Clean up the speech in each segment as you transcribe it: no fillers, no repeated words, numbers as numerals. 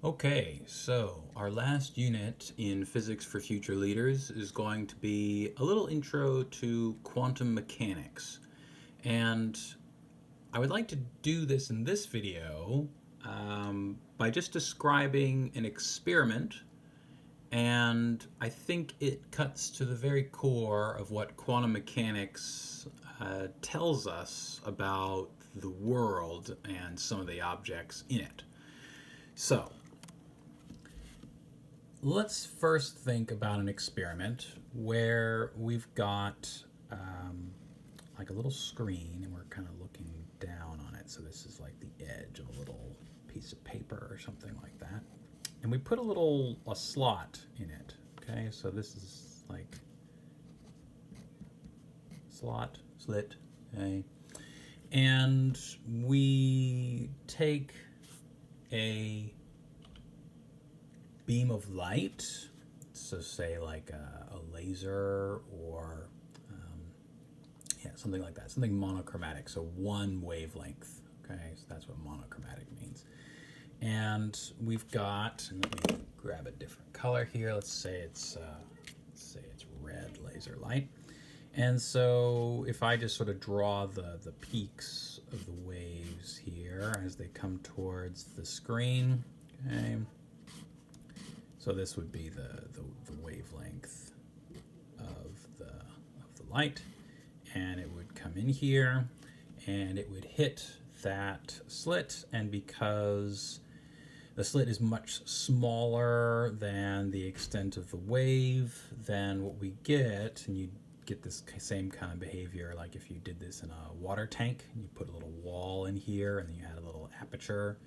Okay, so our last unit in Physics for Future Leaders is going to be a little intro to quantum mechanics. And I would like to do this in this video by just describing an experiment, and I think it cuts to the very core of what quantum mechanics tells us about the world and some of the objects in it. So, let's first think about an experiment where we've got like a little screen and we're kind of looking down on it. So this is like the edge of a little piece of paper or something like that. And we put a slot in it. Okay, so this is like slot, slit, okay. And we take a beam of light, so say like a laser or something like that, something monochromatic, so one wavelength. Okay, so that's what monochromatic means. And we've got, and let me grab a different color here. Let's say it's red laser light. And so if I just sort of draw the peaks of the waves here as they come towards the screen, okay. So this would be the wavelength of the light, and it would come in here, and it would hit that slit, and because the slit is much smaller than the extent of the wave, then what we get, and you get this same kind of behavior like if you did this in a water tank, and you put a little wall in here, and then you had a little aperture,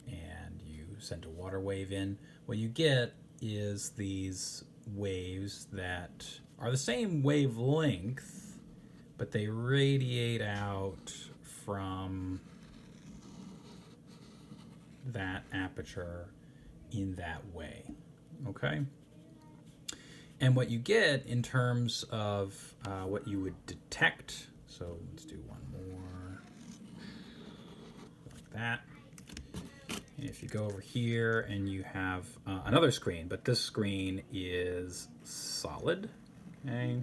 and you sent a water wave in, what you get is these waves that are the same wavelength, but they radiate out from that aperture in that way. Okay? And what you get in terms of what you would detect, so let's do one more like that. And if you go over here and you have another screen, but this screen is solid, okay?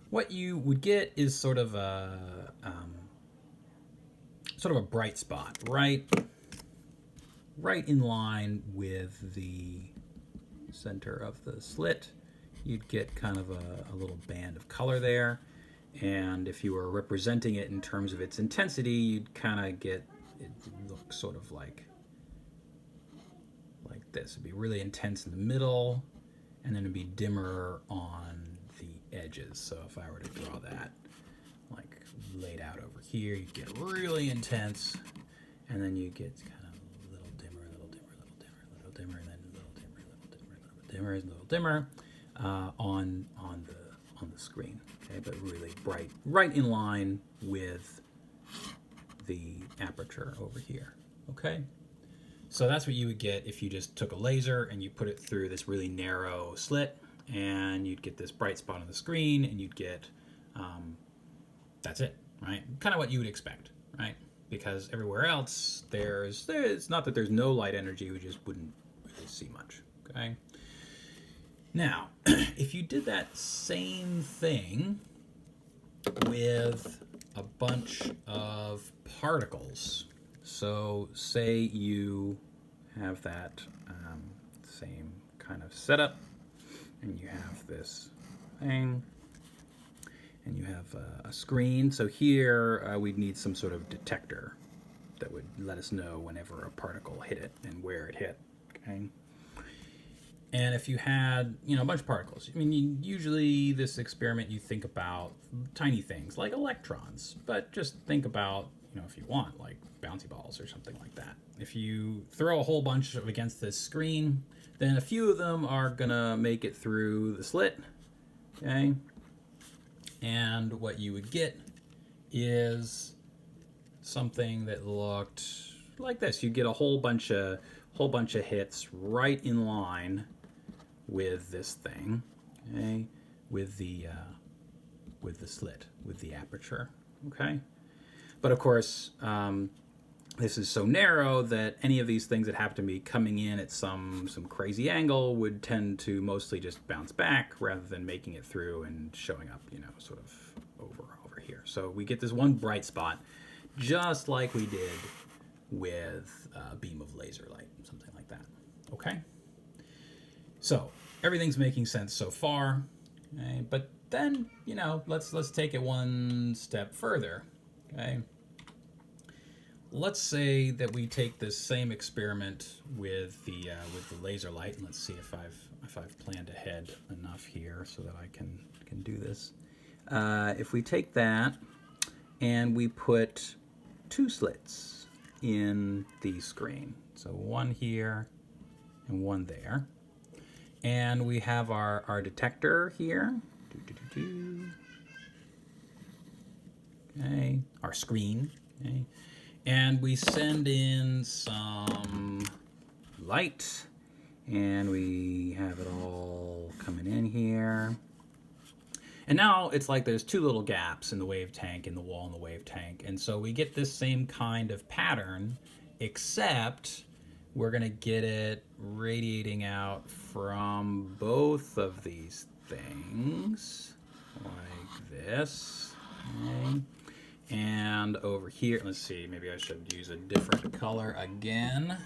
What you would get is sort of a bright spot, right in line with the center of the slit. You'd get kind of a little band of color there. And if you were representing it in terms of its intensity, you'd kind of get it look sort of like this. It'd be really intense in the middle, and then it'd be dimmer on the edges. So if I were to draw that like laid out over here, you'd get really intense, and then you get kind of a little dimmer, little dimmer, little dimmer, little dimmer, and then a little dimmer, little dimmer, little dimmer, and little dimmer on the screen. Okay, but really bright, right in line with the aperture over here. Okay, so that's what you would get if you just took a laser and you put it through this really narrow slit, and you'd get this bright spot on the screen, and you'd get that's it, right? Kind of what you would expect, right? Because everywhere else, it's not that there's no light energy, we just wouldn't really see much. Okay. Now, if you did that same thing with a bunch of particles, so say you have that same kind of setup, and you have this thing, and you have a screen. So here we'd need some sort of detector that would let us know whenever a particle hit it and where it hit. Okay. And if you had, a bunch of particles, usually this experiment you think about tiny things like electrons, but just think about, if you want, like bouncy balls or something like that. If you throw a whole bunch against this screen, then a few of them are gonna make it through the slit, okay? And what you would get is something that looked like this. You'd get a whole bunch of hits right in line with this thing, okay, with the slit, with the aperture, okay. But of course, this is so narrow that any of these things that happen to be coming in at some crazy angle would tend to mostly just bounce back rather than making it through and showing up, you know, sort of over here. So we get this one bright spot, just like we did with a beam of laser light, something like that. Okay? So everything's making sense so far, okay? But then, you know, let's take it one step further, okay? Let's say that we take this same experiment with the laser light, and let's see if I've planned ahead enough here so that I can do this. If we take that and we put two slits in the screen, so one here and one there, and we have our detector here, okay, our screen, okay. And we send in some light, and we have it all coming in here. And now it's like there's two little gaps in the wave tank, in the wall in the wave tank. And so we get this same kind of pattern, except we're going to get it radiating out from both of these things, like this, okay? And over here, let's see, maybe I should use a different color again.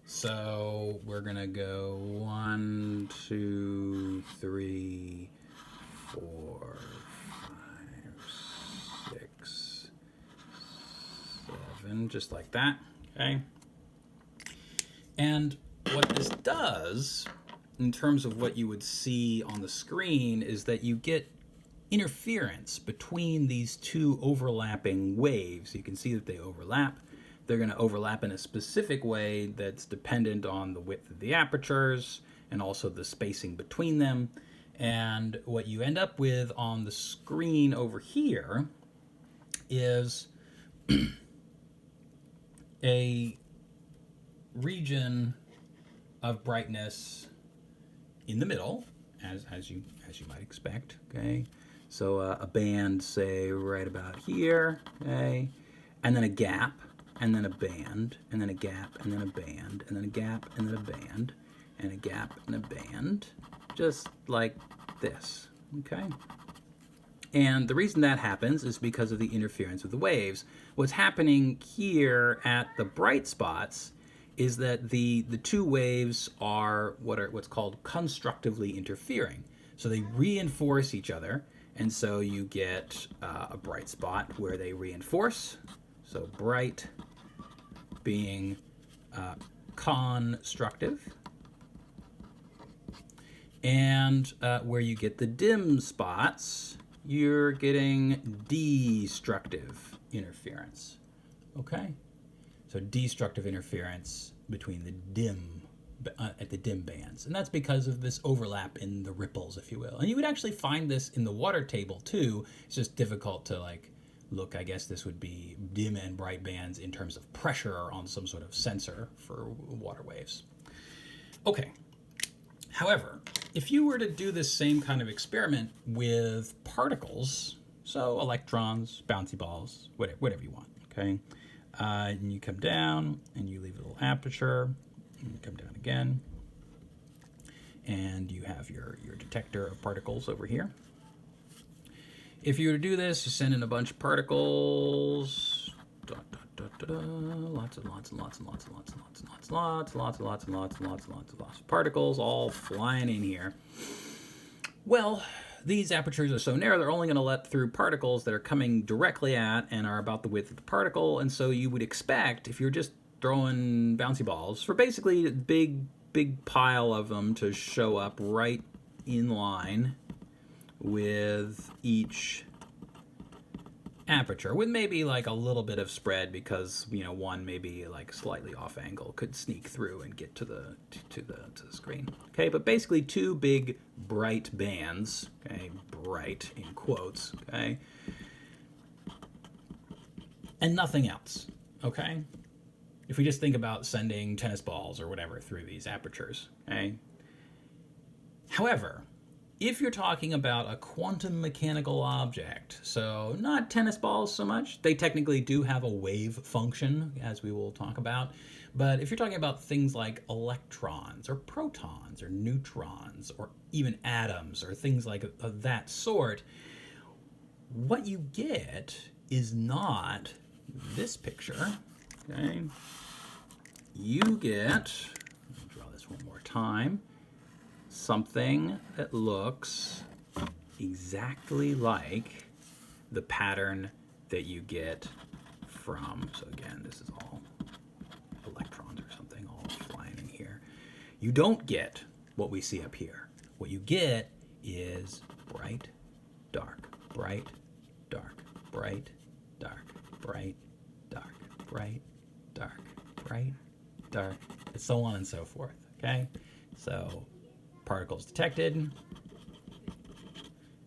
So we're gonna go 1, 2, 3, 4, 5, 6, 7, just like that, okay? And what this does, in terms of what you would see on the screen, is that you get interference between these two overlapping waves. You can see that they overlap. They're going to overlap in a specific way that's dependent on the width of the apertures and also the spacing between them. And what you end up with on the screen over here is a region of brightness in the middle, as you might expect, okay? So a band, say, right about here, okay? And then a gap, and then a band, and then a gap, and then a band, and then a gap, and then a band, and a gap, and a band, just like this, okay? And the reason that happens is because of the interference with the waves. What's happening here at the bright spots is that the two waves are what's called constructively interfering. So they reinforce each other, and so you get a bright spot where they reinforce. So bright being constructive, and where you get the dim spots, you're getting destructive interference. Okay? So destructive interference between the dim at the dim bands, and that's because of this overlap in the ripples, if you will. And you would actually find this in the water table too. It's just difficult to look. I guess this would be dim and bright bands in terms of pressure on some sort of sensor for water waves. Okay. However, if you were to do this same kind of experiment with particles, so electrons, bouncy balls, whatever you want, okay? And you come down and you leave a little aperture, and you come down again, and you have your detector of particles over here. If you were to do this, you send in a bunch of particles, lots of particles all flying in here. Well, these apertures are so narrow, they're only going to let through particles that are coming directly at and are about the width of the particle, and so you would expect, if you're just throwing bouncy balls, for basically a big pile of them to show up right in line with each aperture, with maybe like a little bit of spread because, you know, one maybe like slightly off angle could sneak through and get to the screen. Okay, but basically two big bright bands, okay, bright in quotes, okay, and nothing else, okay? If we just think about sending tennis balls or whatever through these apertures, okay? However, If you're talking about a quantum mechanical object, so not tennis balls so much, they technically do have a wave function, as we will talk about, but if you're talking about things like electrons or protons or neutrons or even atoms or things like of that sort, what you get is not this picture, okay? You get, let me draw this one more time, something that looks exactly like the pattern that you get from, so again, this is all electrons or something all flying in here. You don't get what we see up here. What you get is bright, dark, bright, dark, bright, dark, bright, dark, bright, dark, bright, dark, and so on and so forth, okay? So particles detected,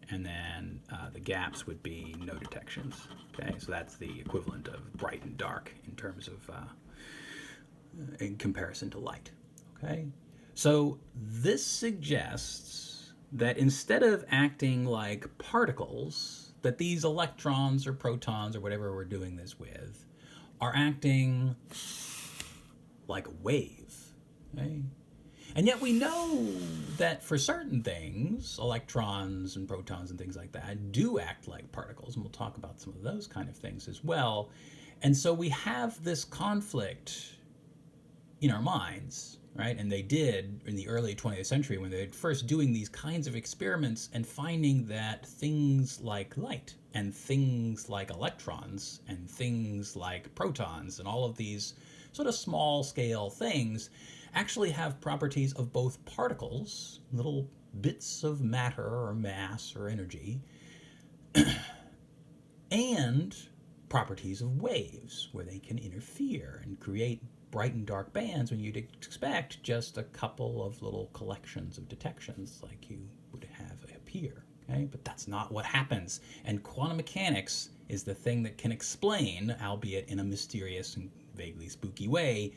and then the gaps would be no detections. Okay, so that's the equivalent of bright and dark in terms of in comparison to light. Okay, so this suggests that instead of acting like particles, that these electrons or protons or whatever we're doing this with are acting like a wave. Okay? And yet we know that for certain things, electrons and protons and things like that do act like particles, and we'll talk about some of those kind of things as well. And so we have this conflict in our minds, right? And they did in the early 20th century when they were first doing these kinds of experiments and finding that things like light and things like electrons and things like protons and all of these sort of small scale things actually have properties of both particles, little bits of matter or mass or energy, and properties of waves, where they can interfere and create bright and dark bands when you'd expect just a couple of little collections of detections like you would have up here. Okay? But that's not what happens. And quantum mechanics is the thing that can explain, albeit in a mysterious and vaguely spooky way,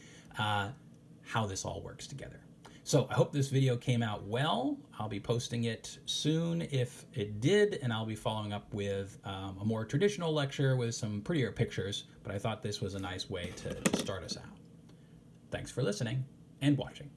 how this all works together. So I hope this video came out well. I'll be posting it soon if it did, and I'll be following up with a more traditional lecture with some prettier pictures, but I thought this was a nice way to start us out. Thanks for listening and watching.